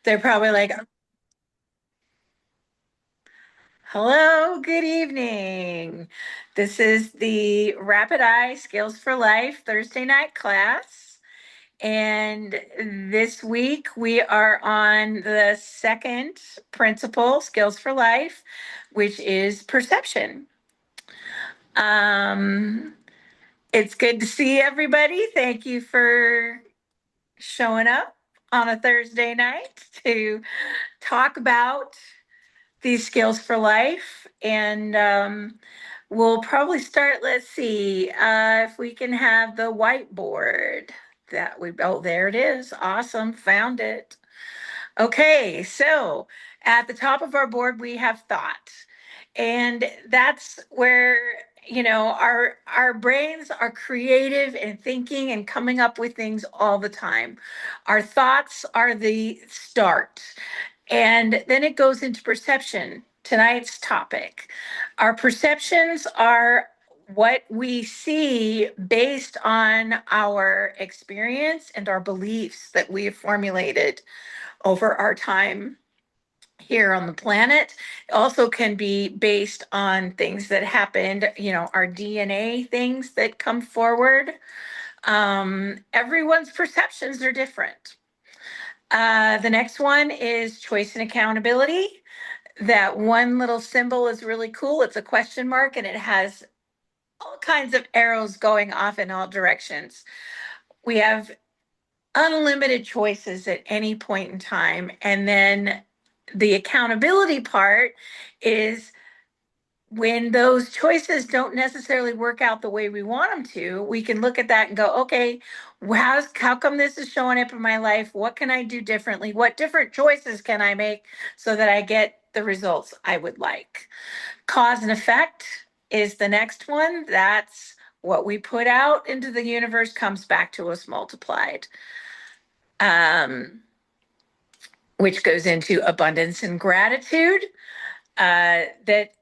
They're probably like, hello, good evening. This is the Rapid Eye Skills for Life Thursday night class. And this week we are on the second principle, Skills for Life, which is perception. Um, it's good to see everybody. Thank you for showing up on a Thursday night to talk about these skills for life. And we'll probably start, let's see, if we can have the whiteboard oh, there it is. Awesome. Found it. Okay. So at the top of our board, we have thought. And that's where, our brains are creative and thinking and coming up with things all the time. Our thoughts are the start. And then it goes into perception, tonight's topic. Our perceptions are what we see based on our experience and our beliefs that we have formulated over our time here on the planet. It also can be based on things that happened, our DNA things that come forward. Everyone's perceptions are different. The next one is choice and accountability. That one little symbol is really cool. It's a question mark and it has all kinds of arrows going off in all directions. We have unlimited choices at any point in time. And then the accountability part is when those choices don't necessarily work out the way we want them to, we can look at that and go, okay, how come this is showing up in my life? What can I do differently? What different choices can I make so that I get the results I would like? Cause and effect is the next one. That's what we put out into the universe comes back to us multiplied, um, which goes into abundance and gratitude. That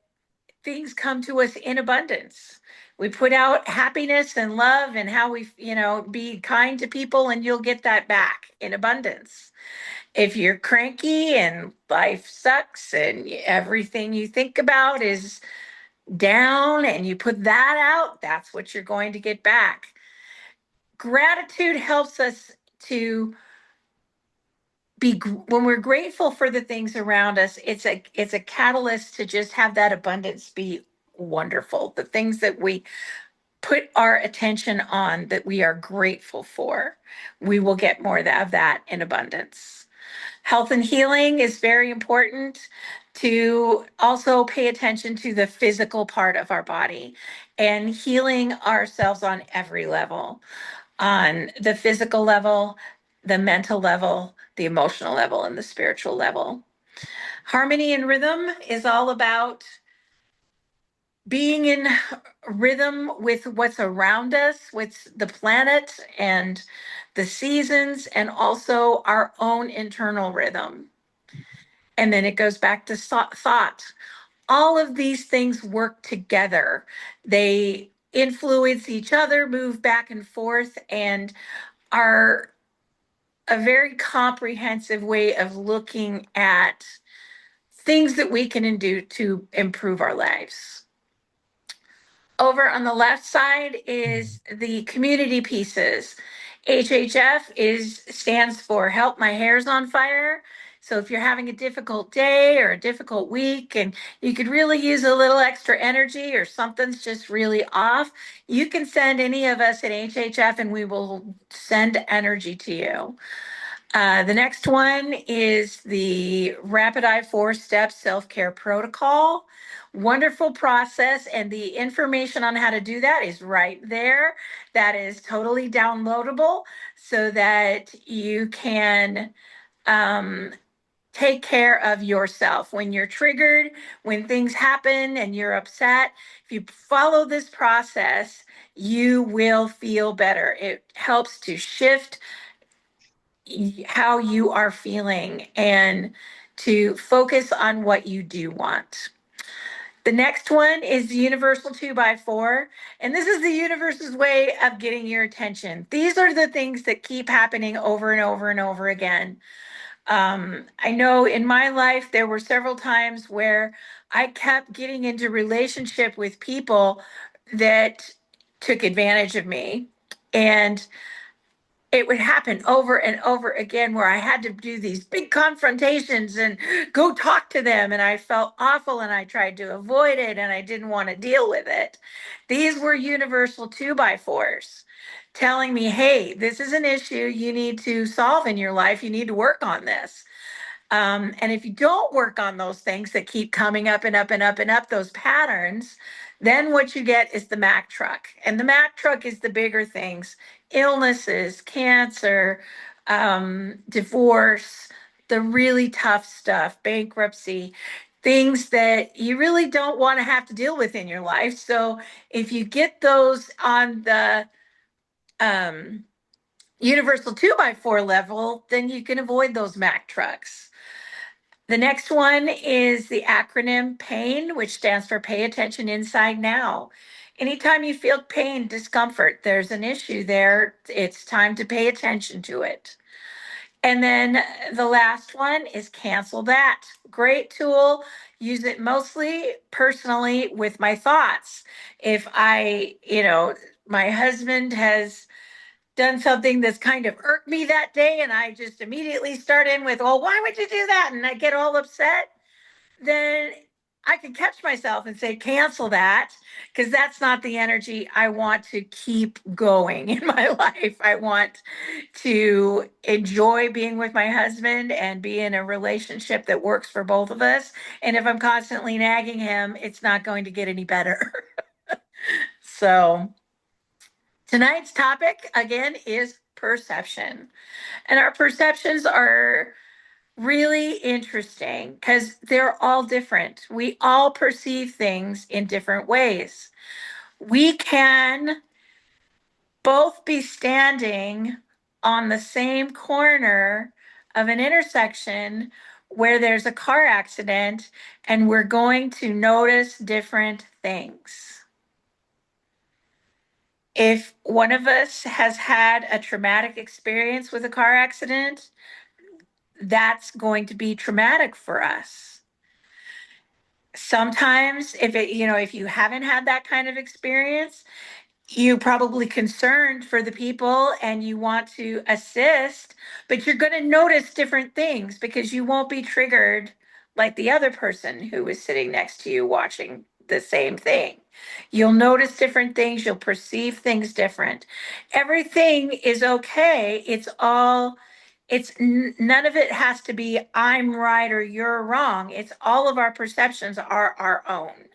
things come to us in abundance. We put out happiness and love and how we, be kind to people and you'll get that back in abundance. If you're cranky and life sucks and everything you think about is down and you put that out, that's what you're going to get back. Gratitude helps us to when we're grateful for the things around us, it's a catalyst to just have that abundance be wonderful. The things that we put our attention on that we are grateful for, we will get more of that in abundance. Health and healing is very important to also pay attention to the physical part of our body and healing ourselves on every level, on the physical level, the mental level, the emotional level, and the spiritual level. Harmony and rhythm is all about being in rhythm with what's around us, with the planet and the seasons, and also our own internal rhythm. And then it goes back to thought. All of these things work together. They influence each other, move back and forth, and are a very comprehensive way of looking at things that we can do to improve our lives. Over on the left side is the community pieces. HHF stands for Help My Hair's on Fire. So if you're having a difficult day or a difficult week and you could really use a little extra energy or something's just really off, you can send any of us at HHF and we will send energy to you. The next one is the Rapid Eye 4-step self-care protocol. Wonderful process, and the information on how to do that is right there. That is totally downloadable so that you can take care of yourself. When you're triggered, when things happen and you're upset, if you follow this process, you will feel better. It helps to shift how you are feeling and to focus on what you do want. The next one is the universal 2x4. And this is the universe's way of getting your attention. These are the things that keep happening over and over and over again. I know in my life there were several times where I kept getting into relationship with people that took advantage of me. And it would happen over and over again where I had to do these big confrontations and go talk to them. And I felt awful and I tried to avoid it and I didn't want to deal with it. These were universal two by fours telling me, hey, this is an issue you need to solve in your life. You need to work on this. And if you don't work on those things that keep coming up and up and up and up, those patterns, then what you get is the Mack truck. And the Mack truck is the bigger things: illnesses, cancer, divorce, the really tough stuff, bankruptcy, things that you really don't want to have to deal with in your life. So if you get those on the um, universal two by four level, then you can avoid those Mack trucks. The next one is the acronym PAIN, which stands for Pay Attention Inside Now. Anytime you feel pain, discomfort, there's an issue there. It's time to pay attention to it. And then the last one is Cancel That. Great tool. Use it mostly personally with my thoughts. If my husband has done something that's kind of irked me that day and I just immediately start in with, oh, why would you do that? And I get all upset, then I can catch myself and say, cancel that, because that's not the energy I want to keep going in my life. I want to enjoy being with my husband and be in a relationship that works for both of us. And if I'm constantly nagging him, it's not going to get any better. So tonight's topic, again, is perception. And our perceptions are really interesting because they're all different. We all perceive things in different ways. We can both be standing on the same corner of an intersection where there's a car accident, and we're going to notice different things. If one of us has had a traumatic experience with a car accident, that's going to be traumatic for us. Sometimes if you haven't had that kind of experience, you probably concerned for the people and you want to assist, but you're going to notice different things because you won't be triggered like the other person who was sitting next to you watching the same thing. You'll notice different things, you'll perceive things different. Everything is okay. None of it has to be I'm right or you're wrong. It's all of our perceptions are our own.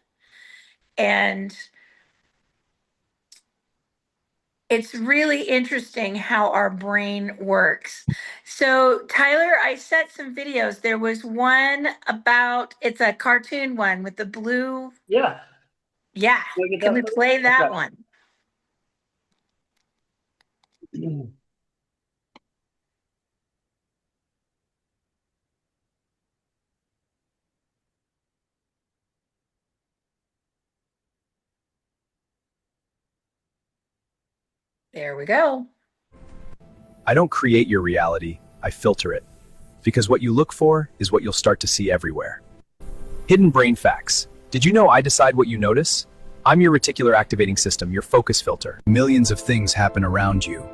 And it's really interesting how our brain works. So, Tyler, I sent some videos. There was one about, it's a cartoon one with the blue. Yeah. Yeah. Can I get Can that we first? play that Okay. one? There we go. I don't create your reality, I filter it. Because what you look for is what you'll start to see everywhere. Hidden brain facts. Did you know I decide what you notice? I'm your reticular activating system, your focus filter. Millions of things happen around you,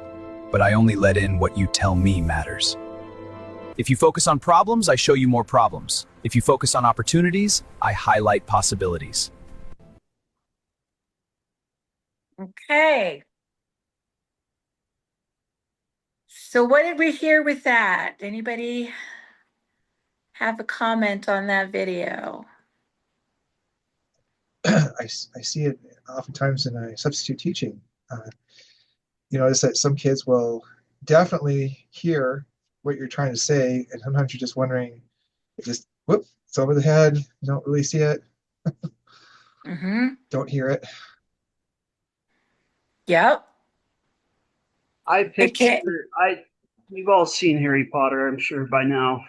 but I only let in what you tell me matters. If you focus on problems, I show you more problems. If you focus on opportunities, I highlight possibilities. Okay. So, what did we hear with that? Anybody have a comment on that video? I see it oftentimes in substitute teaching. You notice that some kids will definitely hear what you're trying to say, and sometimes you're just wondering, it just whoop, it's over the head. You don't really see it. Mm-hmm. Don't hear it. Yep. I Okay. picture we've all seen Harry Potter, I'm sure by now,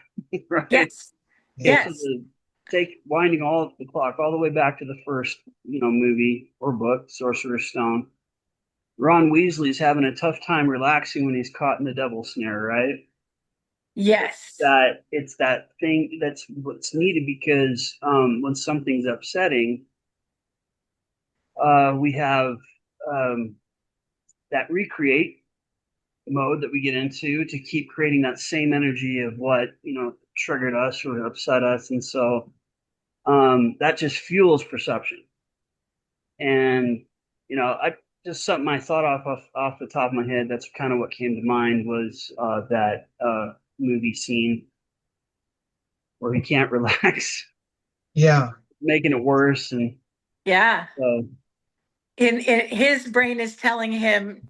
right? Yes. Yeah. So Yes. winding all the clock all the way back to the first, movie or book, Sorcerer's Stone. Ron Weasley's having a tough time relaxing when he's caught in the devil's snare, right? Yes. It's that thing that's what's needed because when something's upsetting, we have um, that recreate mode that we get into to keep creating that same energy of what triggered us or upset us, and so that just fuels perception. And I just something I thought off the top of my head. That's kind of what came to mind was that movie scene where he can't relax, Yeah. making it worse, and Yeah. so In his brain is telling him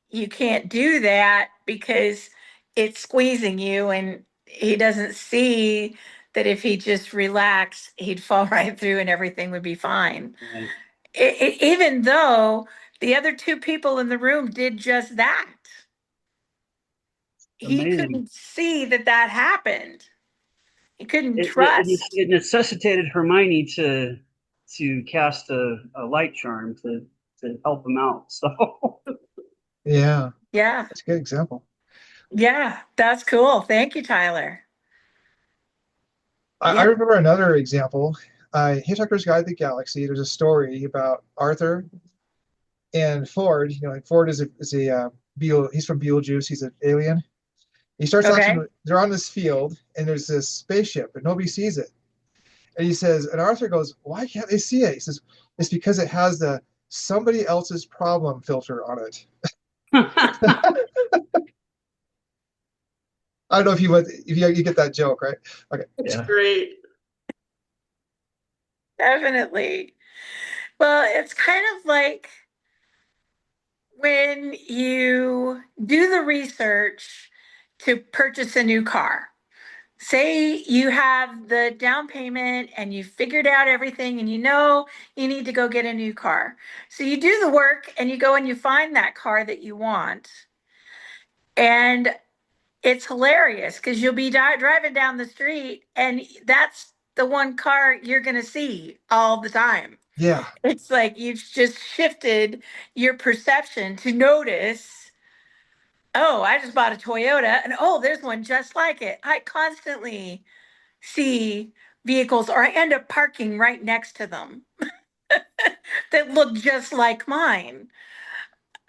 you can't do that because it's squeezing you, and he doesn't see that if he just relaxed, he'd fall right through and everything would be fine. Even though the other two people in the room did just that, he amazing. couldn't see that that happened. He couldn't trust. It necessitated Hermione to cast a light charm to help him out. So Yeah. Yeah. That's a good example. Yeah. That's cool. Thank you, Tyler. I Yeah. remember another example. Hitchhiker's Guide to the Galaxy. There's a story about Arthur and Ford. Like Ford he's from Beetlejuice. He's an alien. He starts Okay. watching. They're on this field, and there's this spaceship, but nobody sees it. And he says, and Arthur goes, "Why can't they see it?" He says, "It's because it has the somebody else's problem filter on it." I don't know if you get that joke, right? Okay. It's yeah, great. Definitely. Well, it's kind of like when you do the research to purchase a new car. Say you have the down payment and you figured out everything and you know you need to go get a new car. So you do the work and you go and you find that car that you want. And it's hilarious because you'll be driving down the street and that's the one car you're going to see all the time. Yeah. It's like you've just shifted your perception to notice, oh, I just bought a Toyota and oh, there's one just like it. I constantly see vehicles or I end up parking right next to them that look just like mine.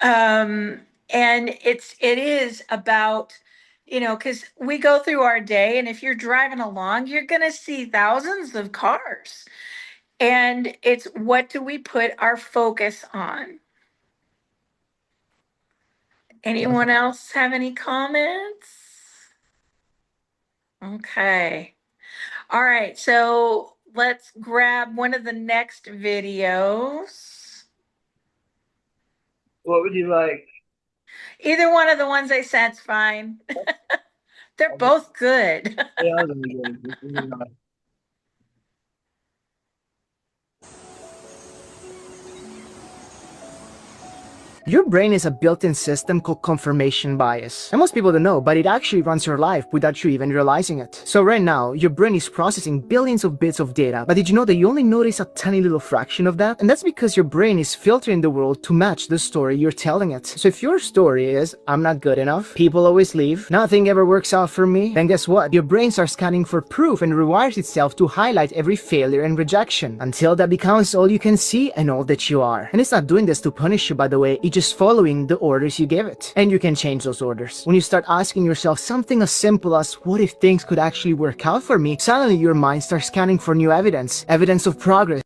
Um, and it is about, because we go through our day and if you're driving along, you're going to see thousands of cars. And it's what do we put our focus on? Anyone else have any comments? Okay. All right. So let's grab one of the next videos. what would you like? Either one of the ones I sent's fine. They're both good. Yeah, I'll go. Your brain is a built-in system called confirmation bias. And most people don't know, but it actually runs your life without you even realizing it. So right now, your brain is processing billions of bits of data, but did you know that you only notice a tiny little fraction of that? And that's because your brain is filtering the world to match the story you're telling it. So if your story is, I'm not good enough, people always leave, nothing ever works out for me, then guess what? Your brain starts scanning for proof and rewires itself to highlight every failure and rejection, until that becomes all you can see and all that you are. And it's not doing this to punish you, by the way, it just following the orders you give it. And you can change those orders. When you start asking yourself something as simple as, what if things could actually work out for me? Suddenly your mind starts scanning for new evidence of progress,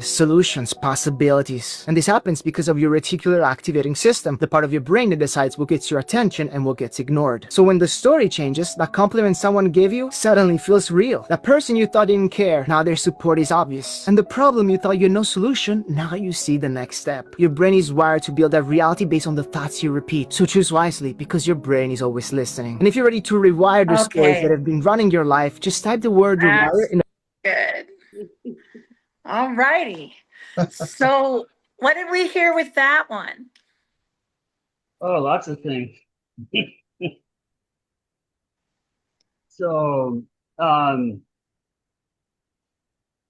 solutions, possibilities. And this happens because of your reticular activating system, the part of your brain that decides what gets your attention and what gets ignored. So when the story changes, that compliment someone gave you suddenly feels real. That person you thought didn't care, now their support is obvious. And the problem you thought you had no solution, now you see the next step. Your brain is wired to build a reality based on the thoughts you repeat. So choose wisely, because your brain is always listening. And if you're ready to rewire the stories that Okay. have been running your life, just type the word rewire That's in good. All righty. So what did we hear with that one? Oh, lots of things. So, um,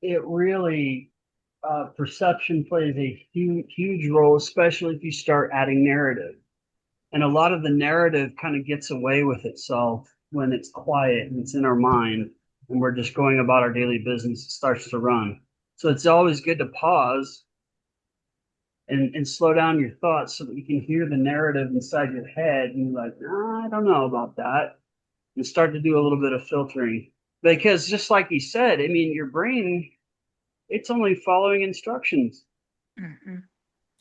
it really perception plays a huge role, especially if you start adding narrative. And a lot of the narrative kind of gets away with itself when it's quiet and it's in our mind and we're just going about our daily business, it starts to run. So it's always good to pause and slow down your thoughts so that you can hear the narrative inside your head and you're like, I don't know about that. And start to do a little bit of filtering. Because just like you said, I mean, your brain, it's only following instructions. Mhm.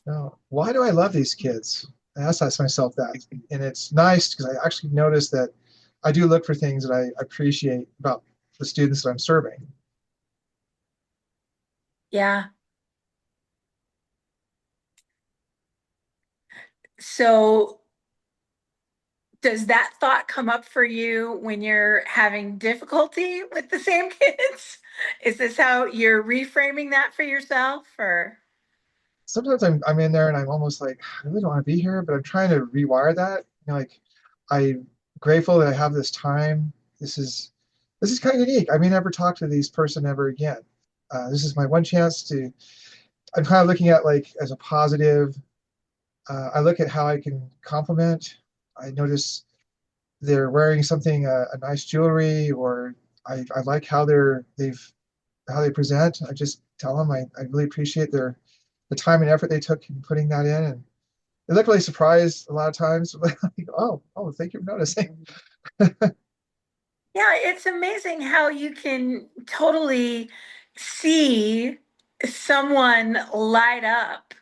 Now, why do I love these kids? I ask myself that. And it's nice because I actually notice that I do look for things that I appreciate about the students that I'm serving. Yeah. So does that thought come up for you when you're having difficulty with the same kids? Is this how you're reframing that for yourself, or? Sometimes I'm in there and I'm almost like, I really don't want to be here, but I'm trying to rewire that. Like I'm grateful that I have this time. This is kind of unique. I may never talk to these person ever again. This is my one chance to. I'm kind of looking at like as a positive. I look at how I can compliment. I notice they're wearing something a nice jewelry, or I like how how they present. I just tell them I really appreciate the time and effort they took in putting that in, and they look really surprised a lot of times. Like, oh, thank you for noticing. Yeah, it's amazing how you can totally see someone light up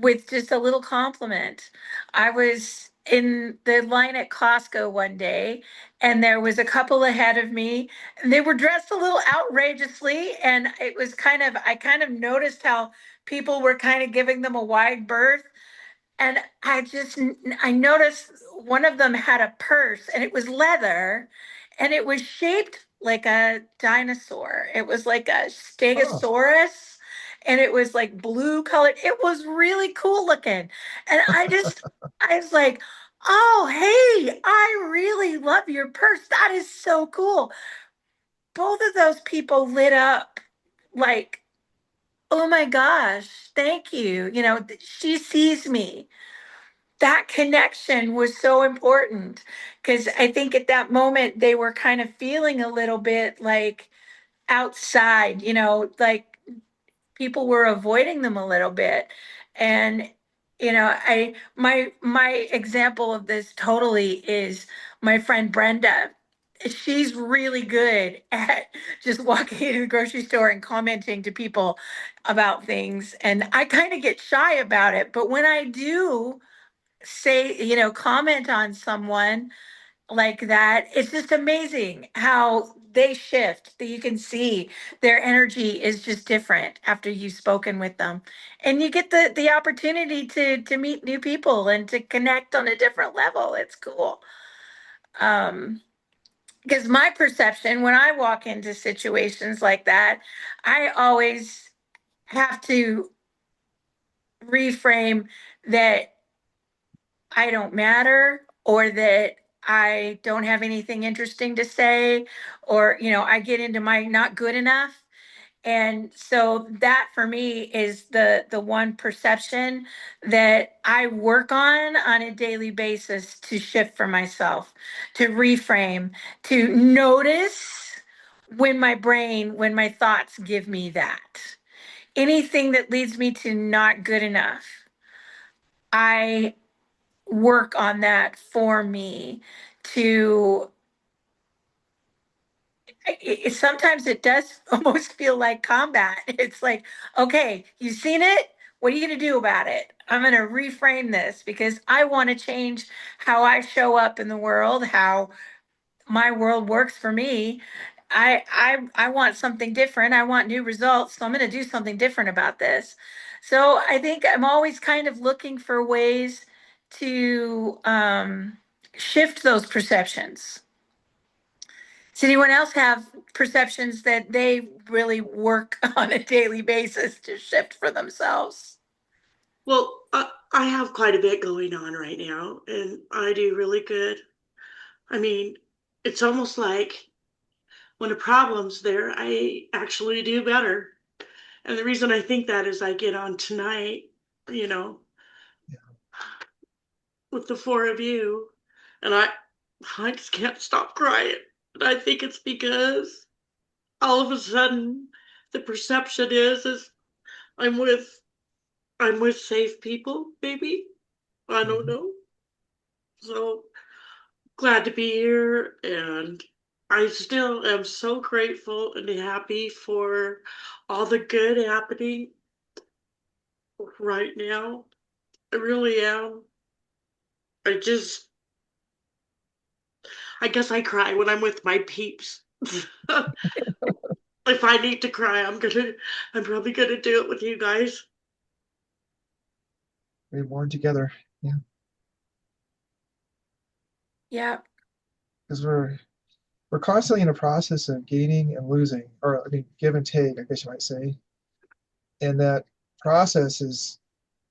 with just a little compliment. I was in the line at Costco one day, and there was a couple ahead of me, and they were dressed a little outrageously. And it was I kind of noticed how people were kind of giving them a wide berth. And I noticed one of them had a purse, and it was leather, and it was shaped like a dinosaur. It was like a Oh, stegosaurus, and it was like blue colored. It was really cool looking. And I was like, oh, hey, I really love your purse. That is so cool. Both of those people lit up like, oh my gosh, thank you. She sees me. That connection was so important because I think at that moment they were kind of feeling a little bit like outside, like people were avoiding them a little bit. And my example of this totally is my friend Brenda. She's really good at just walking into the grocery store and commenting to people about things, and I kind of get shy about it, but when I do say, comment on someone like that, it's just amazing how they shift, that you can see their energy is just different after you've spoken with them. And you get the opportunity to meet new people and to connect on a different level. It's cool. Um, because my perception when I walk into situations like that, I always have to reframe that I don't matter, or that I don't have anything interesting to say, or I get into my not good enough. And so that for me is the one perception that I work on a daily basis to shift for myself, to reframe, to notice when my thoughts give me that. Anything that leads me to not good enough. I work on that for me to sometimes it does almost feel like combat. It's like, okay, you've seen it, what are you going to do about it? I'm going to reframe this because I want to change how I show up in the world, how my world works for me. I want something different. I want new results, so I'm going to do something different about this. So I think I'm always kind of looking for ways to shift those perceptions. Does anyone else have perceptions that they really work on a daily basis to shift for themselves? Well, I have quite a bit going on right now, and I do really good. I mean, it's almost like when a problem's there, I actually do better. And the reason I think that is I get on tonight, you know, yeah. with the four of you, and I just can't stop crying. And I think it's because all of a sudden the perception is I'm with I'm with safe people, maybe. I don't Mhm. know. So glad to be here, and I still am so grateful and happy for all the good happening right now. I really am. I just I guess I cry when I'm with my peeps. If I need to cry, I'm probably gonna do it with you guys. We're born together. Yeah, Yeah. because we're constantly in a process of gaining and losing, or I mean, give and take, I guess you might say. And that process is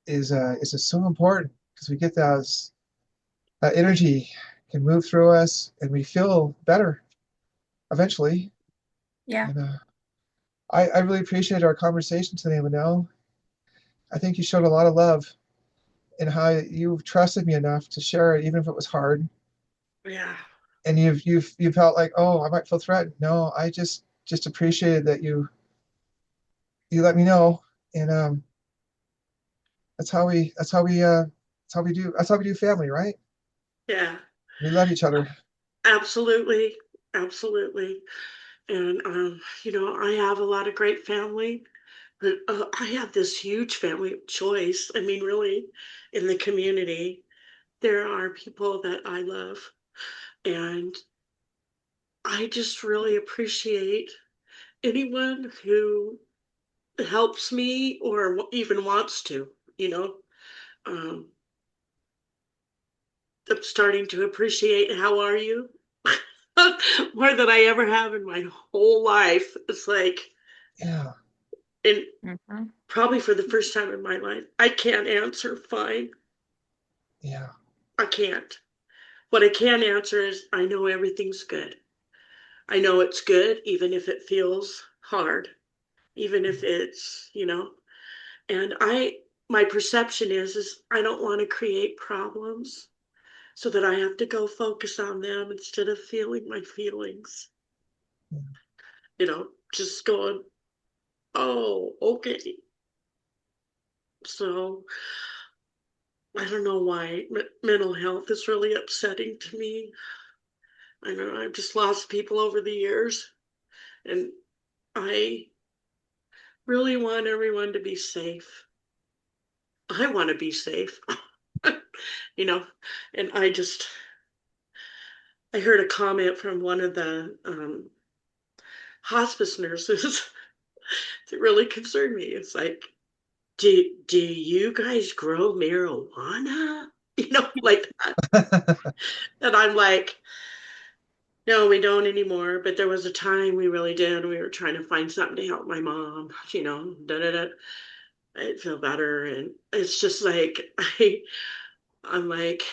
just so important because we get that energy can move through us, and we feel better eventually. Yeah. And I really appreciate our conversation today, Manel. I think you showed a lot of love in how you trusted me enough to share it, even if it was hard. Yeah, And you've felt like, oh, I might feel threatened. No, I just appreciated that you let me know, and that's how we do family, right? yeah, We love each other. absolutely, absolutely. And I have a lot of great family, but I have this huge family of choice. I mean, really, in the community, there are people that I love, and I just really appreciate anyone who helps me or even wants to. You know, um, I'm starting to appreciate how are you more than I ever have in my whole life. It's like, Yeah, and Mhm. probably for the first time in my life, I can't answer fine. yeah, I can't. What I can answer is I know everything's good. I know it's good, even if it feels hard, even if it's, and my perception is I don't want to create problems so that I have to go focus on them instead of feeling my feelings. yeah, Just going, oh, okay. So I don't know why mental health is really upsetting to me. I know I've just lost people over the years, and I really want everyone to be safe. I want to be safe, you know, and I heard a comment from one of the hospice nurses that really concerned me. It's like, do you guys grow marijuana? Like that. And I'm like, no, we don't anymore. But there was a time we really did. We were trying to find something to help my mom, da da da. I'd feel better. And it's just like, I'm like,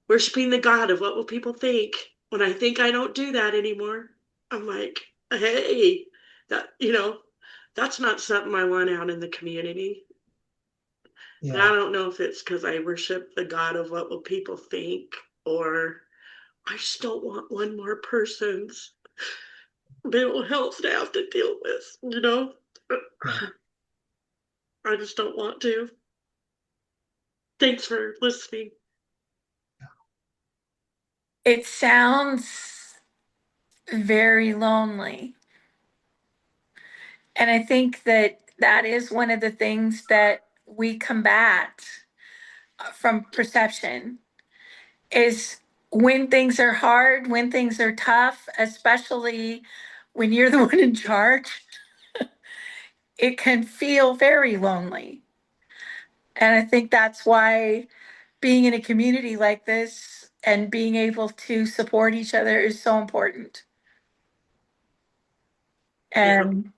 worshiping the God of what will people think when I think I don't do that anymore. I'm like, hey, that's not something I want out in the community. But I yeah, don't know if it's because I worship the God of what will people think, or I just don't want one more person's mental health to have to deal with. yeah. I just don't want to. Thanks for listening. It sounds very lonely. And I think that that is one of the things that we combat from perception is when things are hard, when things are tough, especially when you're the one in charge, it can feel very lonely. And I think that's why being in a community like this and being able to support each other is so important. Yeah, And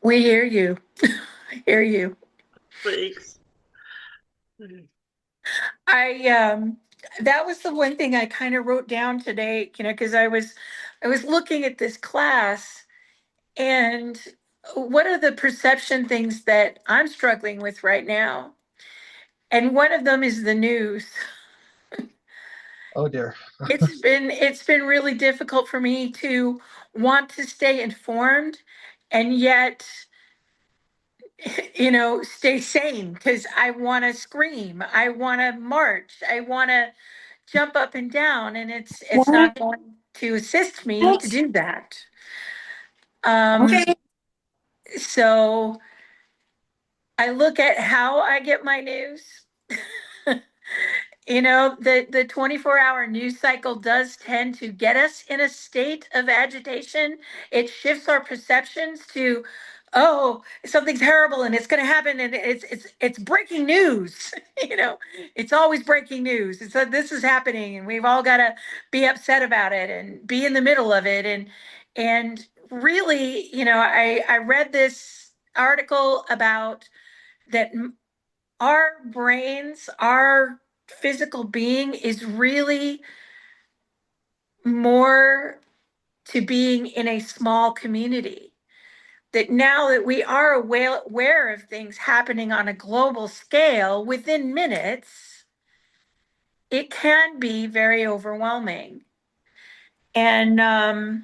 we hear you. I hear you. thanks. I that was the one thing I kind of wrote down today, because I was looking at this class and what are the perception things that I'm struggling with right now? And one of them is the news. Oh dear. It's been really difficult for me to want to stay informed and yet stay sane, because I want to scream, I want to march, I want to jump up and down, and it's not going to assist me to do that. Okay. So I look at how I get my news. The 24-hour news cycle does tend to get us in a state of agitation. It shifts our perceptions to, oh, something's terrible and it's going to happen, and it's breaking news. It's always breaking news. It's this is happening, and we've all got to be upset about it and be in the middle of it. And really, I read this article about that our brains, our physical being is really more to being in a small community. That now that we are aware of things happening on a global scale within minutes, it can be very overwhelming. And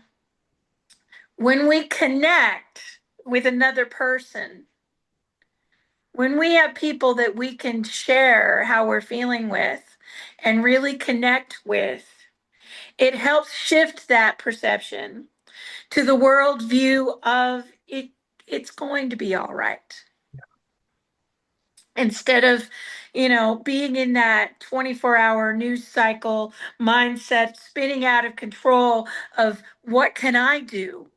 when we connect with another person, when we have people that we can share how we're feeling with and really connect with, it helps shift that perception to the world view of it's going to be all right. Instead of, being in that 24-hour news cycle mindset, spinning out of control of what can I do?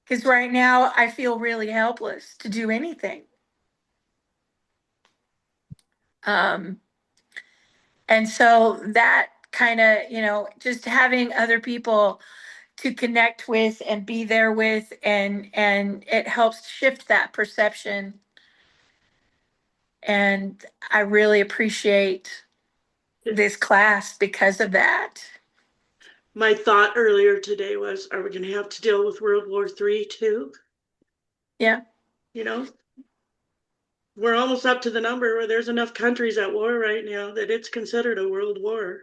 Because right now I feel really helpless to do anything. Um, and so that kind of, just having other people to connect with and be there with, and it helps shift that perception. And I really appreciate this class because of that. My thought earlier today was, are we going to have to deal with World War III too? Yeah. You know, we're almost up to the number where there's enough countries at war right now that it's considered a world war.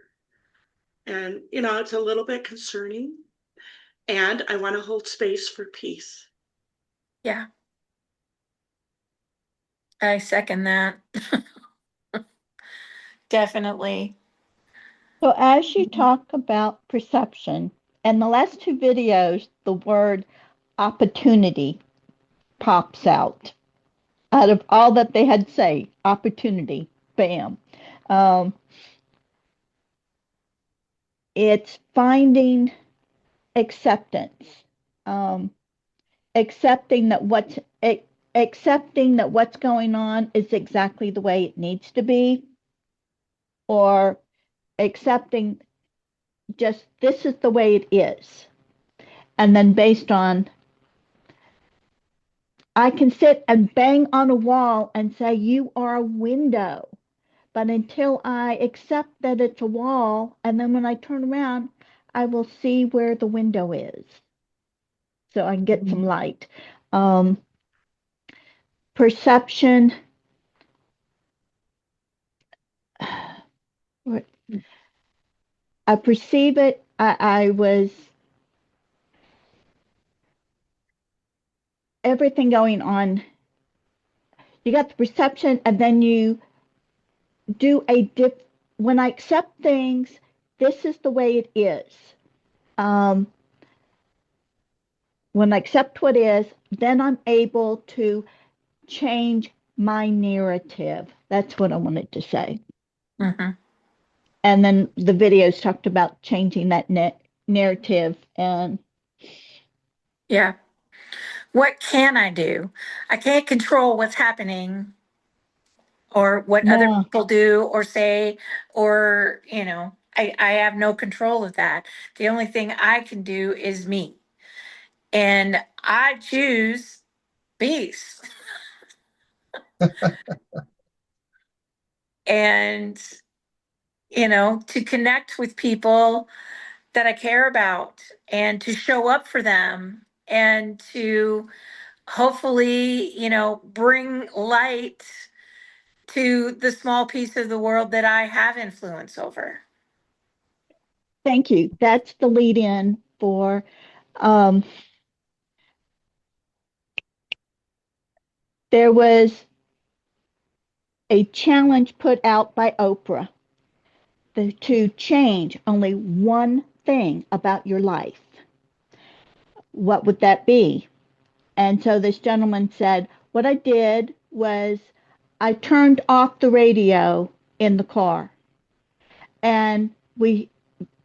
And, it's a little bit concerning. And I want to hold space for peace. Yeah. I second that. Definitely. So as you talk about perception, in the last two videos, the word opportunity pops out of all that they had to say. Opportunity, bam. Um, it's finding acceptance, um, accepting that accepting that what's going on is exactly the way it needs to be, or accepting just this is the way it is. And then based on, I can sit and bang on a wall and say, you are a window. But until I accept that it's a wall, and then when I turn around, I will see where the window is. So I can get some light. Um, Perception. I perceive it. I was everything going on. You got the perception, and then you do a dip. When I accept things, this is the way it is. Um, when I accept what is, then I'm able to change my narrative. That's what I wanted to say. Mm-hmm. And then the videos talked about changing that narrative. And Yeah. What can I do? I can't control what's happening or what other no, people do or say, or, I have no control of that. The only thing I can do is me. And I choose peace. And, to connect with people that I care about and to show up for them and to hopefully, bring light to the small piece of the world that I have influence over. Thank you. That's the lead in for um, there was a challenge put out by Oprah to change only one thing about your life. What would that be? And so this gentleman said, what I did was I turned off the radio in the car and we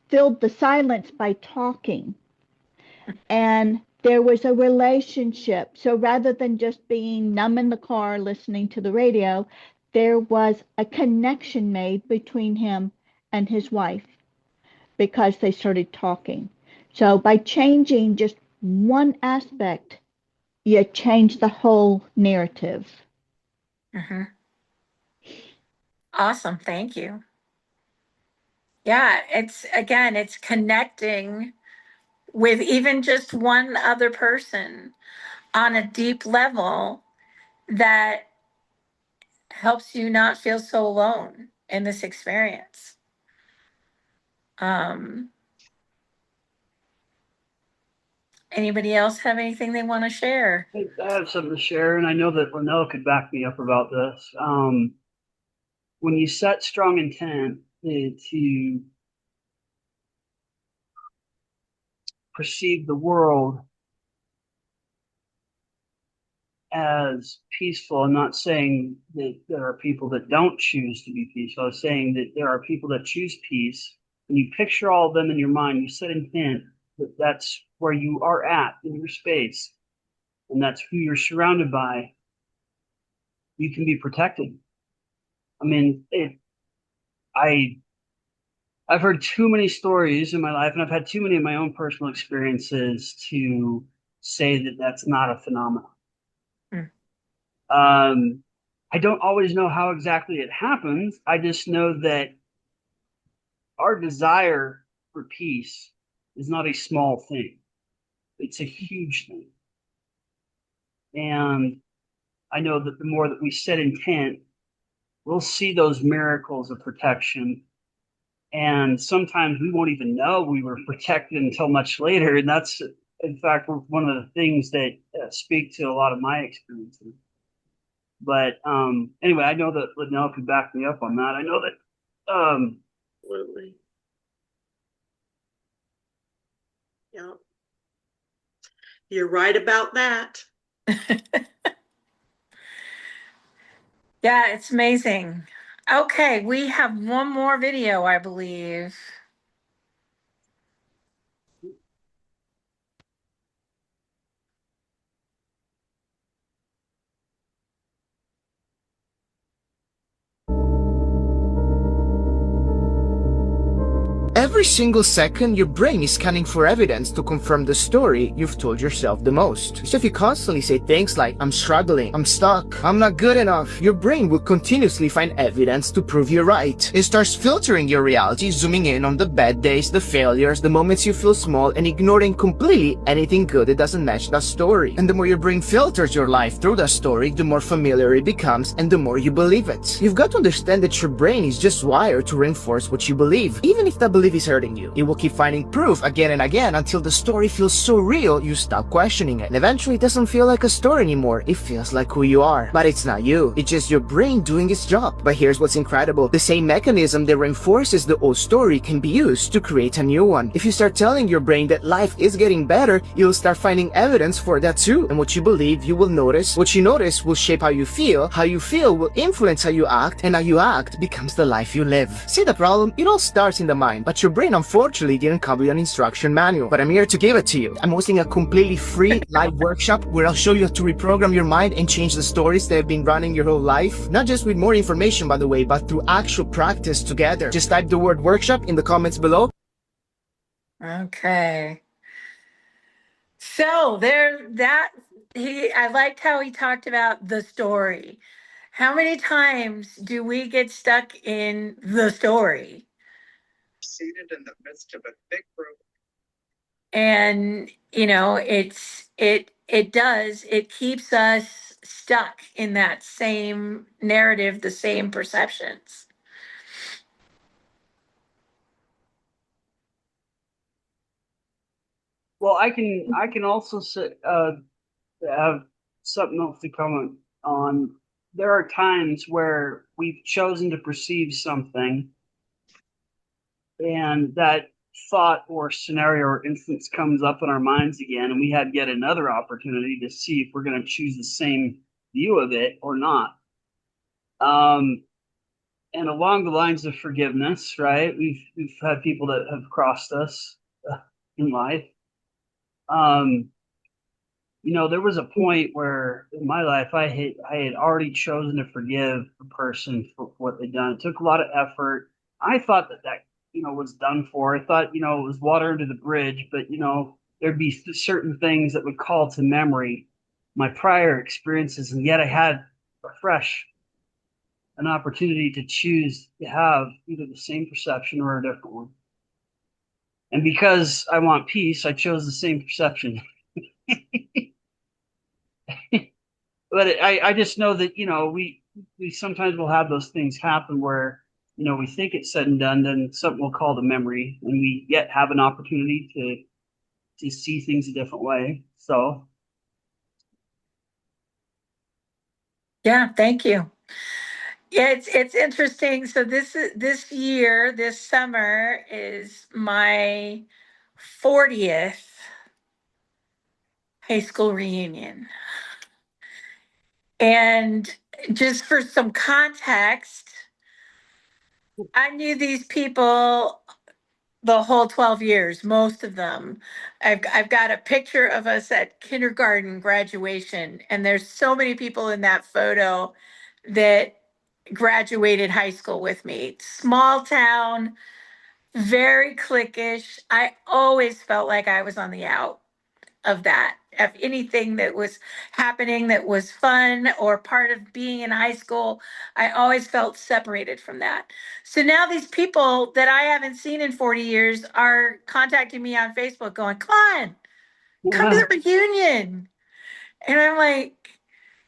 filled the silence by talking. And there was a relationship. So rather than just being numb in the car listening to the radio, there was a connection made between him and his wife because they started talking. So by changing just one aspect, you change the whole narrative. Mm-hmm. Awesome. Thank you. Yeah, it's connecting with even just one other person on a deep level that helps you not feel so alone in this experience. Um, Anybody else have anything they want to share? I have something to share, and I know that Linnell could back me up about this. When you set strong intent to perceive the world as peaceful, I'm not saying that there are people that don't choose to be peaceful. I'm saying that there are people that choose peace. And you picture all of them in your mind, you set intent that that's where you are at in your space, and that's who you're surrounded by. You can be protected. I mean, I've heard too many stories in my life, and I've had too many of my own personal experiences to say that that's not a phenomenon. Mm. I don't always know how exactly it happens. I just know that our desire for peace is not a small thing. It's a huge thing. And I know that the more that we set intent, we'll see those miracles of protection. And sometimes we won't even know we were protected until much later. And that's, in fact, one of the things that speak to a lot of my experiences. But anyway, I know that Linnell could back me up on that. I know that Absolutely. Yeah. You're right about that. Yeah, it's amazing. Okay, we have one more video, I believe. Every single second, your brain is scanning for evidence to confirm the story you've told yourself the most. So if you constantly say things like, I'm struggling, I'm stuck, I'm not good enough, your brain will continuously find evidence to prove you're right. It starts filtering your reality, zooming in on the bad days, the failures, the moments you feel small, and ignoring completely anything good that doesn't match that story. And the more your brain filters your life through that story, the more familiar it becomes, and the more you believe it. You've got to understand that your brain is just wired to reinforce what you believe. Even if that belief is hurting you, it will keep finding proof again and again until the story feels so real you stop questioning it. And eventually it doesn't feel like a story anymore, it feels like who you are. But it's not you, it's just your brain doing its job. But here's what's incredible, the same mechanism that reinforces the old story can be used to create a new one. If you start telling your brain that life is getting better, you'll start finding evidence for that too. And what you believe, you will notice. What you notice will shape how you feel will influence how you act, and how you act becomes the life you live. See the problem? It all starts in the mind, but your brain unfortunately didn't come with an instruction manual. But I'm here to give it to you. I'm hosting a completely free live workshop where I'll show you how to reprogram your mind and change the stories that have been running your whole life. Not just with more information, by the way, but through actual practice together. Just type the word workshop in the comments below. Okay. So I liked how he talked about the story. How many times do we get stuck in the story? Seated in the midst of a big group. And, you know, it does. It keeps us stuck in that same narrative, the same perceptions. Well, I can also say, have something else to comment on. There are times where we've chosen to perceive something, and that thought or scenario or instance comes up in our minds again, and we have yet another opportunity to see if we're going to choose the same view of it or not. Um, and along the lines of forgiveness, right? We've had people that have crossed us in life. Um, there was a point where in my life I had already chosen to forgive a person for what they'd done. It took a lot of effort. I thought that was done for. I thought it was water under the bridge, but there'd be certain things that would call to memory my prior experiences, and yet I had fresh an opportunity to choose to have either the same perception or a different one. And because I want peace, I chose the same perception. But I just know that we sometimes will have those things happen where we think it's said and done, then something will call to memory, and we yet have an opportunity to see things a different way. So Yeah, thank you. Yeah, it's interesting. So this year, this summer is my 40th high school reunion. And just for some context, I knew these people the whole 12 years, most of them. I've got a picture of us at kindergarten graduation, and there's so many people in that photo that graduated high school with me. Small town, very cliquish. I always felt like I was on the out of that. Of anything that was happening that was fun or part of being in high school, I always felt separated from that. So now these people that I haven't seen in 40 years are contacting me on Facebook going, "Come on, come to the reunion." And I'm like,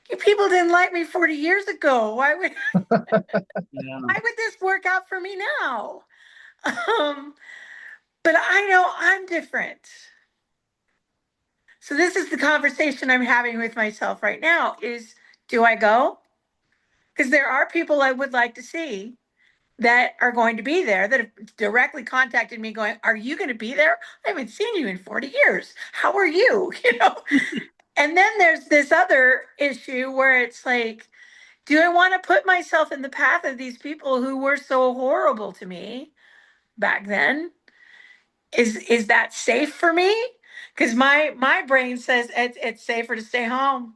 "You people didn't like me 40 years ago. yeah, Why would this work out for me now?" Um, but I know I'm different. So this is the conversation I'm having with myself right now is, do I go? Because there are people I would like to see that are going to be there that have directly contacted me going, "Are you going to be there? I haven't seen you in 40 years. How are you?" And then there's this other issue where it's like, do I want to put myself in the path of these people who were so horrible to me back then? Is that safe for me? Because my brain says it's safer to stay home.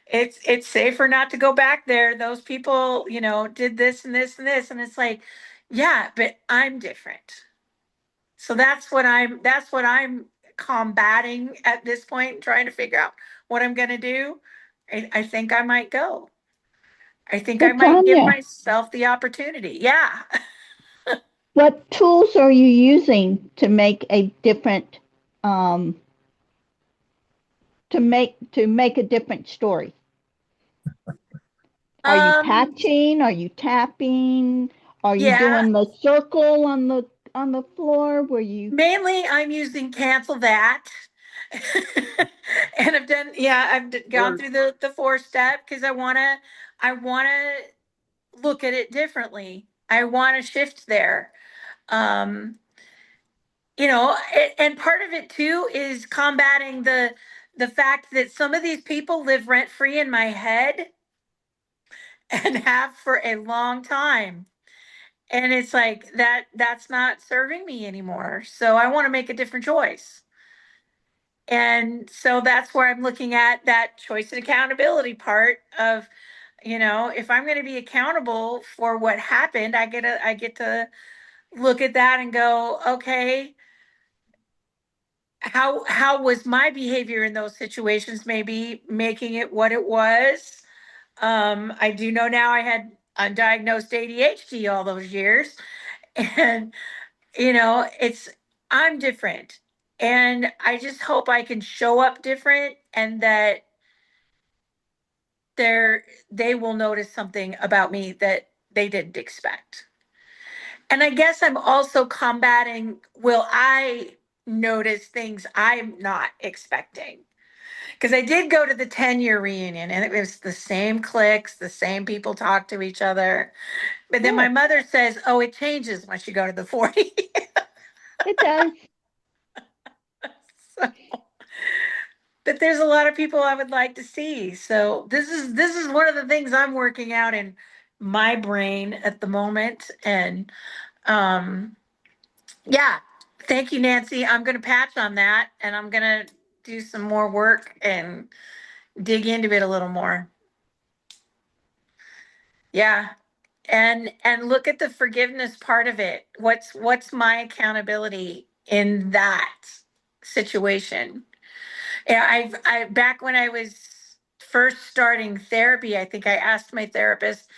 It's safer not to go back there. Those people, did this and this and this, and it's like, yeah, but I'm different. So that's what I'm combating at this point, trying to figure out what I'm gonna do. I think I might go. I think So, I might give Tanya, myself the opportunity. Yeah. what tools are you using to make a different, um, to make a different story? Are you Um, patching? Are you tapping? Are you yeah, doing the circle on the floor where you? mainly I'm using cancel that. And gone or through the four step because I wanna look at it differently. I want to shift there. Um, and part of it too is combating the fact that some of these people live rent free in my head and have for a long time. And it's like that's not serving me anymore. So I want to make a different choice. And so that's where I'm looking at that choice and accountability part of, if I'm going to be accountable for what happened, I get to look at that and go, okay, how was my behavior in those situations maybe making it what it was? I do know now I had undiagnosed ADHD all those years, and it's I'm different. And I just hope I can show up different and that they will notice something about me that they didn't expect. And I guess I'm also combating, will I notice things I'm not expecting? Because I did go to the 10-year reunion and it was the same cliques, the same people talk to each other. But then my Good. mother says, oh, it changes once you go to the 40. It does. So, but there's a lot of people I would like to see. So this is one of the things I'm working out in my brain at the moment. And um yeah, thank you, Nancy. I'm gonna patch on that and I'm gonna do some more work and dig into it a little more. Yeah. And look at the forgiveness part of it. What's my accountability in that situation? Yeah, I back when I was first starting therapy, I think I asked my therapist,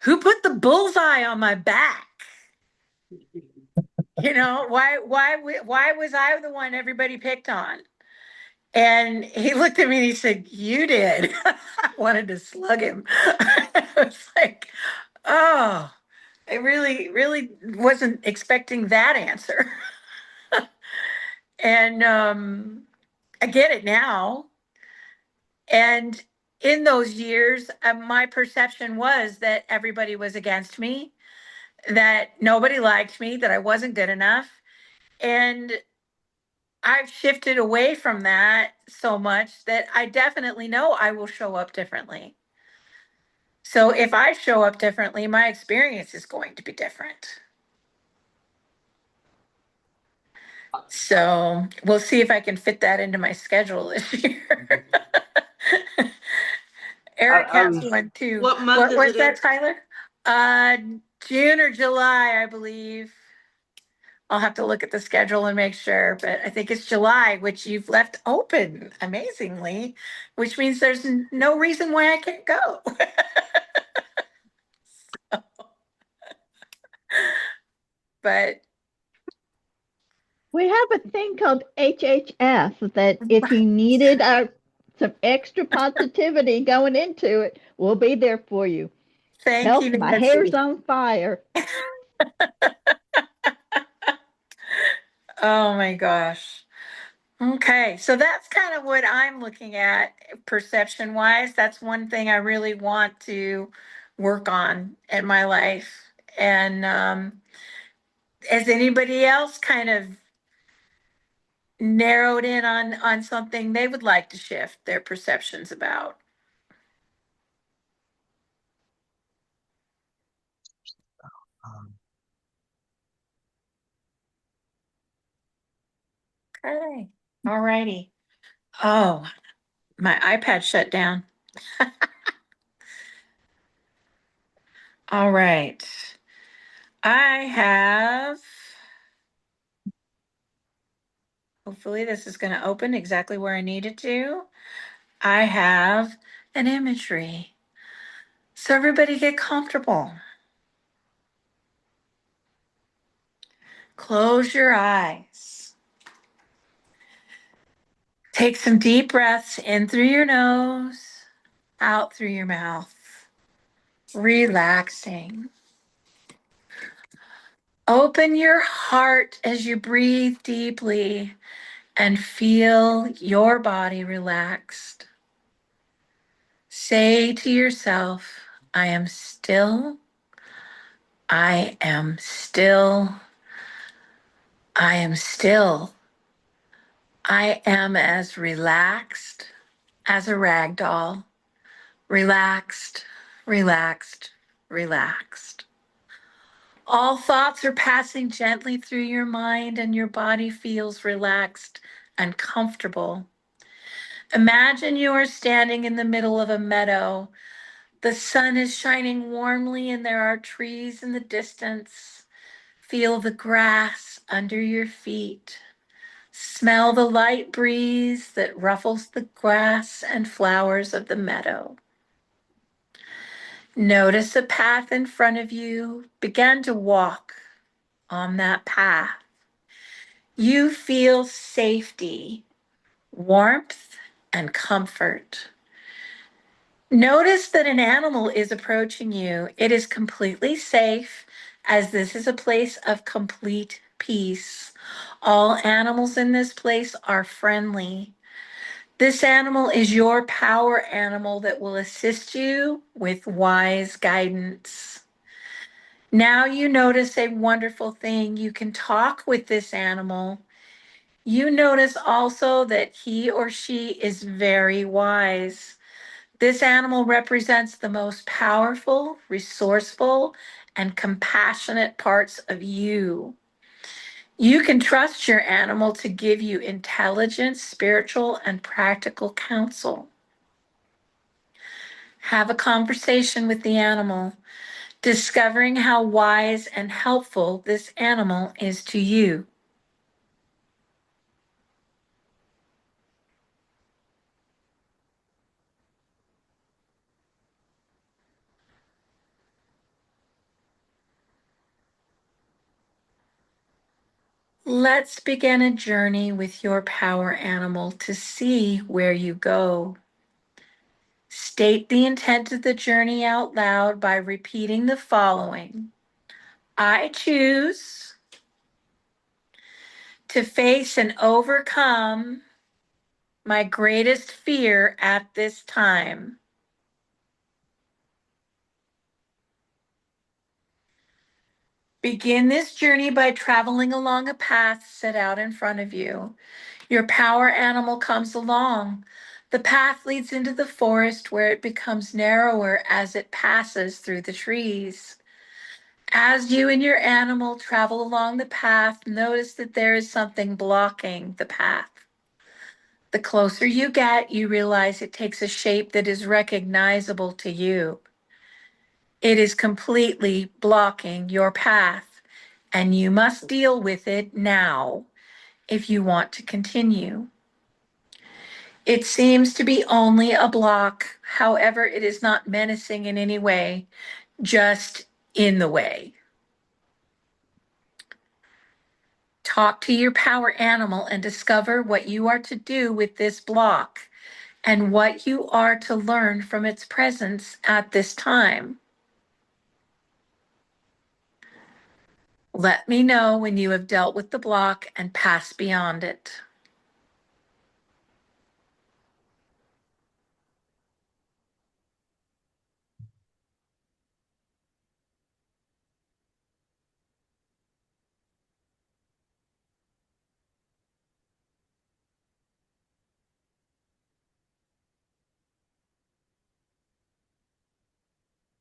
who put the bullseye on my back? You know, why was I the one everybody picked on? And he looked at me and he said, you did. I wanted to slug him. I was like, oh, I really wasn't expecting that answer. And I get it now. And in those years, my perception was that everybody was against me, that nobody liked me, that I wasn't good enough. And I've shifted away from that so much that I definitely know I will show up differently. So if I show up differently, my experience is going to be different. So we'll see if I can fit that into my schedule this year. I, Eric I has was one too. What month What is was it in? that, Tyler? Uh, June or July, I believe. I'll have to look at the schedule and make sure, but I think it's July, which you've left open amazingly, which means there's no reason why I can't go. But We have a thing called HHS that if you needed some extra positivity going into it, we'll be there for you. thank you, Help, my hair's Nancy. on fire. Oh my gosh. Okay, so that's kind of what I'm looking at perception wise. That's one thing I really want to work on in my life. And has anybody else kind of narrowed in on something they would like to shift their perceptions about? Um, Okay, all righty. Oh, my iPad shut down. All right. I have, hopefully this is going to open exactly where I need it to. I have an imagery. So everybody get comfortable. Close your eyes. Take some deep breaths in through your nose, out through your mouth. Relaxing. Open your heart as you breathe deeply and feel your body relaxed. Say to yourself, I am still, I am still, I am still. I am as relaxed as a rag doll. Relaxed, relaxed, relaxed. All thoughts are passing gently through your mind, and your body feels relaxed and comfortable. Imagine you are standing in the middle of a meadow. The sun is shining warmly, and there are trees in the distance. Feel the grass under your feet. Smell the light breeze that ruffles the grass and flowers of the meadow. Notice a path in front of you. Begin to walk on that path. You feel safety, warmth, and comfort. Notice that an animal is approaching you. It is completely safe, as this is a place of complete peace. All animals in this place are friendly. This animal is your power animal that will assist you with wise guidance. Now you notice a wonderful thing. You can talk with this animal. You notice also that he or she is very wise. This animal represents the most powerful, resourceful, and compassionate parts of you. You can trust your animal to give you intelligent, spiritual, and practical counsel. Have a conversation with the animal, discovering how wise and helpful this animal is to you. Let's begin a journey with your power animal to see where you go. State the intent of the journey out loud by repeating the following. I choose to face and overcome my greatest fear at this time. Begin this journey by traveling along a path set out in front of you. Your power animal comes along. The path leads into the forest where it becomes narrower as it passes through the trees. As you and your animal travel along the path, notice that there is something blocking the path. The closer you get, you realize it takes a shape that is recognizable to you. It is completely blocking your path, and you must deal with it now if you want to continue. It seems to be only a block. However, it is not menacing in any way, just in the way. Talk to your power animal and discover what you are to do with this block and what you are to learn from its presence at this time. Let me know when you have dealt with the block and passed beyond it.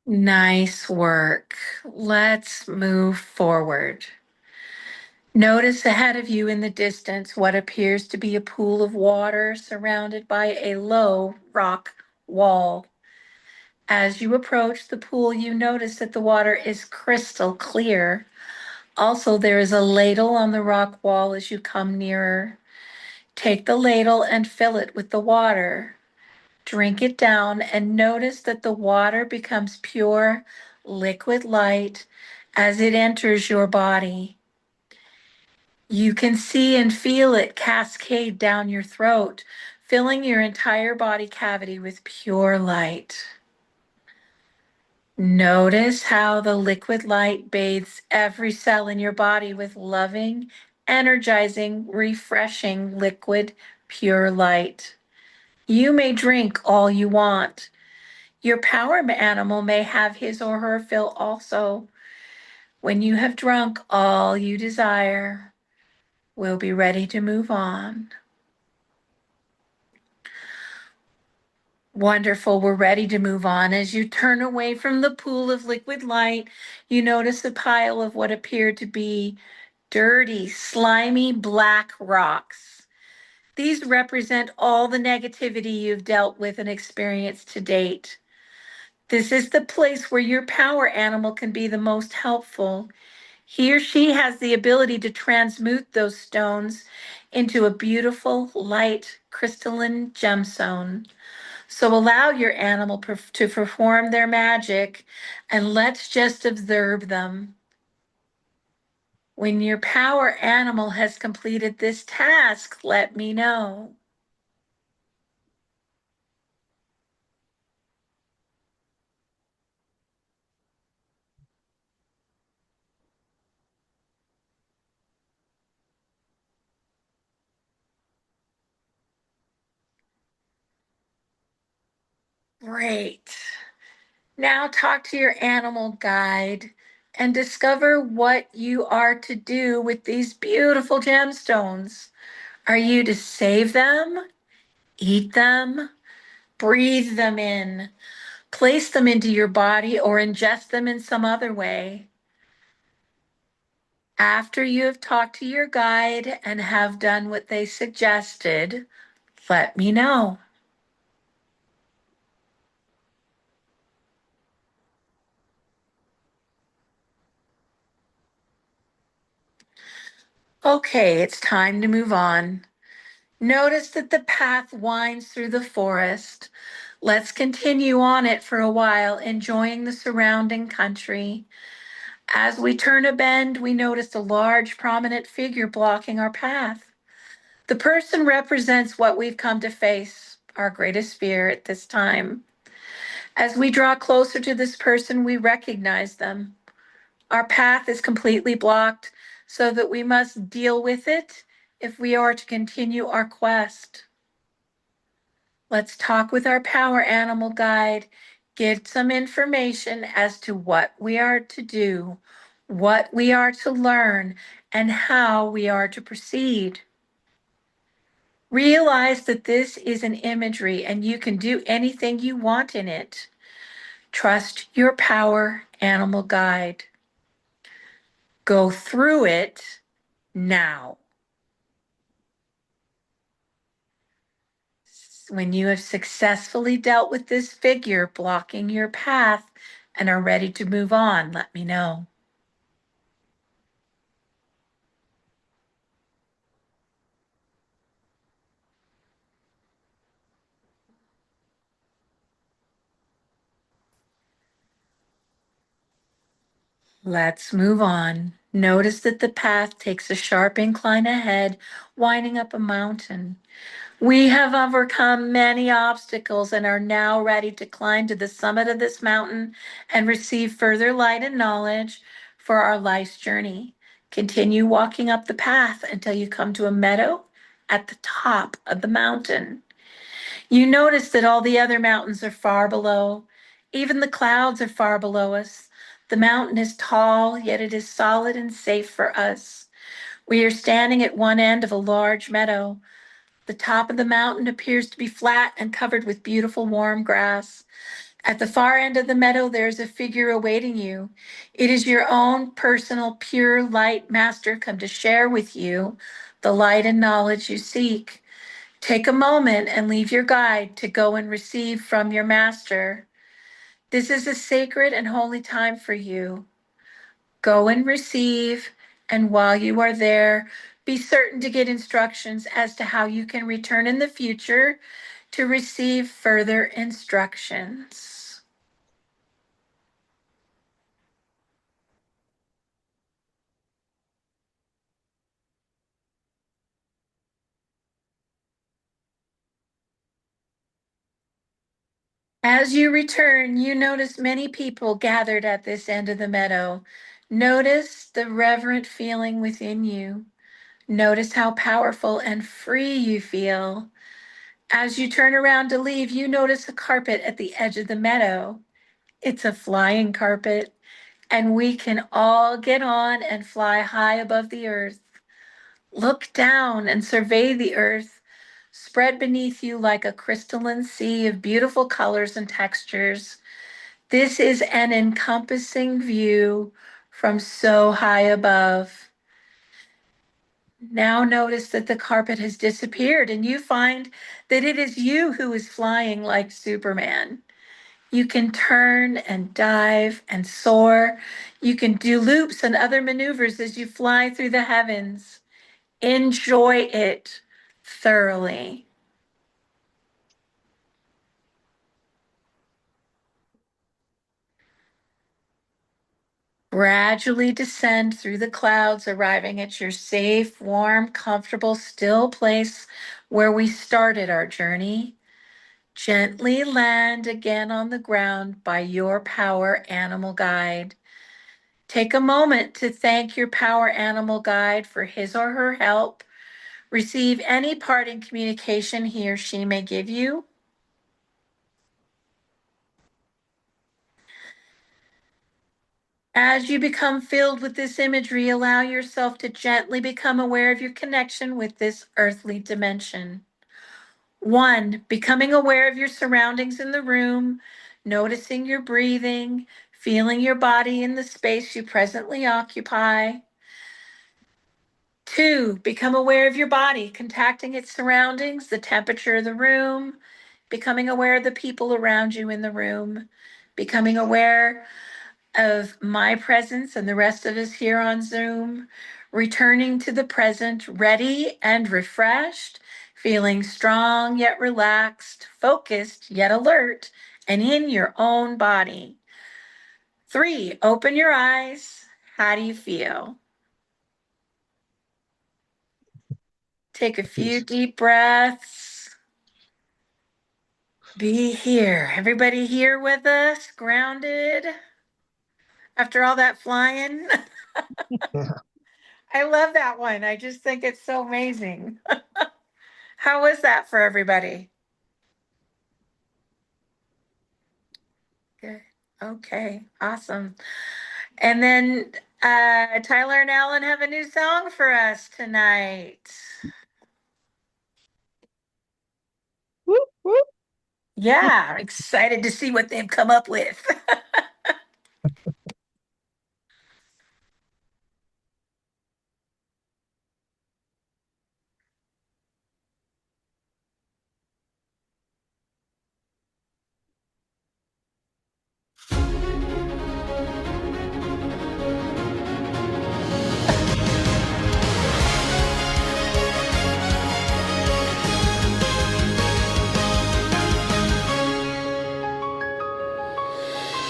Nice work. Let's move forward. Notice ahead of you in the distance what appears to be a pool of water surrounded by a low rock wall. As you approach the pool, you notice that the water is crystal clear. Also, there is a ladle on the rock wall as you come nearer. Take the ladle and fill it with the water. Drink it down and notice that the water becomes pure liquid light as it enters your body. You can see and feel it cascade down your throat, filling your entire body cavity with pure light. Notice how the liquid light bathes every cell in your body with loving, energizing, refreshing liquid, pure light. You may drink all you want. Your power animal may have his or her fill also. When you have drunk all you desire, we'll be ready to move on. Wonderful. We're ready to move on. As you turn away from the pool of liquid light, you notice a pile of what appear to be dirty, slimy, black rocks. These represent all the negativity you've dealt with and experienced to date. This is the place where your power animal can be the most helpful. He or she has the ability to transmute those stones into a beautiful, light, crystalline gemstone. So allow your animal to perform their magic and let's just observe them. When your power animal has completed this task, let me know. Great. Now talk to your animal guide and discover what you are to do with these beautiful gemstones. Are you to save them, eat them, breathe them in, place them into your body, or ingest them in some other way? After you have talked to your guide and have done what they suggested, let me know. Okay, it's time to move on. Notice that the path winds through the forest. Let's continue on it for a while, enjoying the surrounding country. As we turn a bend, we notice a large, prominent figure blocking our path. The person represents what we've come to face, our greatest fear at this time. As we draw closer to this person, we recognize them. Our path is completely blocked, so that we must deal with it if we are to continue our quest. Let's talk with our power animal guide, get some information as to what we are to do, what we are to learn, and how we are to proceed. Realize that this is an imagery and you can do anything you want in it. Trust your power animal guide. Go through it now. When you have successfully dealt with this figure blocking your path and are ready to move on, let me know. Let's move on. Notice that the path takes a sharp incline ahead, winding up a mountain. We have overcome many obstacles and are now ready to climb to the summit of this mountain and receive further light and knowledge for our life's journey. Continue walking up the path until you come to a meadow at the top of the mountain. You notice that all the other mountains are far below. Even the clouds are far below us. The mountain is tall, yet it is solid and safe for us. We are standing at one end of a large meadow. The top of the mountain appears to be flat and covered with beautiful warm grass. At the far end of the meadow, there is a figure awaiting you. It is your own personal pure light master come to share with you the light and knowledge you seek. Take a moment and leave your guide to go and receive from your master. This is a sacred and holy time for you. Go and receive, and while you are there, be certain to get instructions as to how you can return in the future to receive further instructions. As you return, you notice many people gathered at this end of the meadow. Notice the reverent feeling within you. Notice how powerful and free you feel. As you turn around to leave, you notice a carpet at the edge of the meadow. It's a flying carpet, and we can all get on and fly high above the earth. Look down and survey the earth, spread beneath you like a crystalline sea of beautiful colors and textures. This is an encompassing view from so high above. Now notice that the carpet has disappeared and you find that it is you who is flying like Superman. You can turn and dive and soar. You can do loops and other maneuvers as you fly through the heavens. Enjoy it thoroughly. Gradually descend through the clouds, arriving at your safe, warm, comfortable, still place where we started our journey. Gently land again on the ground by your power animal guide. Take a moment to thank your power animal guide for his or her help. Receive any parting communication he or she may give you. As you become filled with this imagery, allow yourself to gently become aware of your connection with this earthly dimension. 1, becoming aware of your surroundings in the room, noticing your breathing, feeling your body in the space you presently occupy. 2, become aware of your body, contacting its surroundings, the temperature of the room, becoming aware of the people around you in the room, becoming aware of my presence and the rest of us here on Zoom, returning to the present, ready and refreshed, feeling strong yet relaxed, focused yet alert, and in your own body. 3, open your eyes. How do you feel? Take a few deep breaths. Be here. Everybody here with us, grounded after all that flying? Yeah. I love that one. I just think it's so amazing. How was that for everybody? Good. Okay, awesome. And then Tyler and Alan have a new song for us tonight. Whoop, whoop. Yeah, excited to see what they've come up with.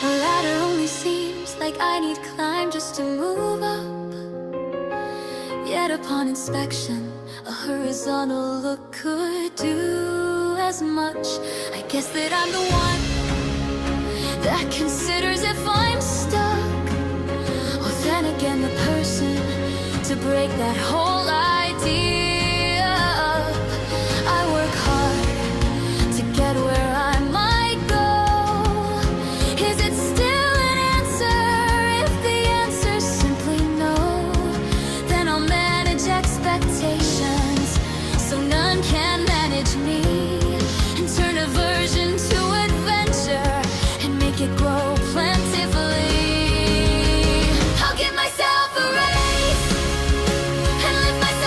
A ladder only seems like I need climb just to move up. Yet upon inspection, a horizontal look could do as much. I guess that I'm the one that considers if I'm stuck. Or then again, the person to break that whole idea up. I work hard to get where I might go. Is it still an answer? If the answer's simply no, then I'll manage expectations so none can manage me, and turn aversion to adventure and make it grow plentifully. I'll give myself a raise and lift myself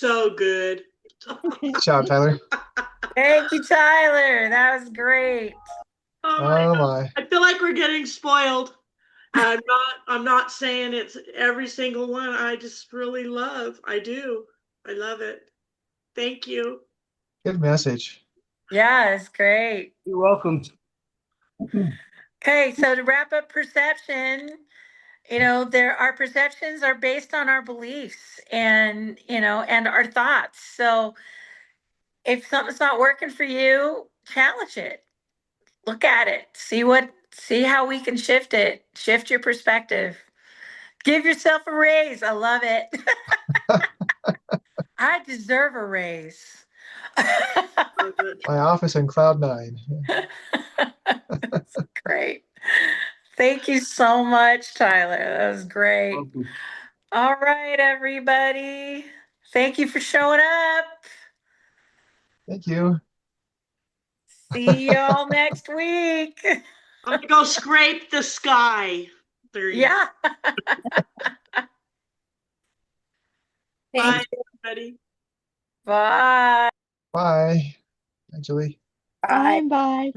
So good. Good job, Tyler. Thank you, Tyler. That was great. Oh my Oh God. my. I feel like we're getting spoiled. I'm not saying it's every single one I just really love. I do. I love it. Thank you. Good message. Yeah, it's great. You're welcome. Okay, so to wrap up perception, our perceptions are based on our beliefs and our thoughts. So if something's not working for you, challenge it. Look at it. See how we can shift it. Shift your perspective. Give yourself a raise. I love it. I deserve a raise. My office in Cloud 9. That's great. Thank you so much, Tyler. That was great. Welcome. All right, everybody. Thank you for showing up. Thank you. See y'all next week. I'm gonna go scrape the sky. There you go. Yeah. Bye, everybody. Bye. Bye. Hi, Julie. Bye bye.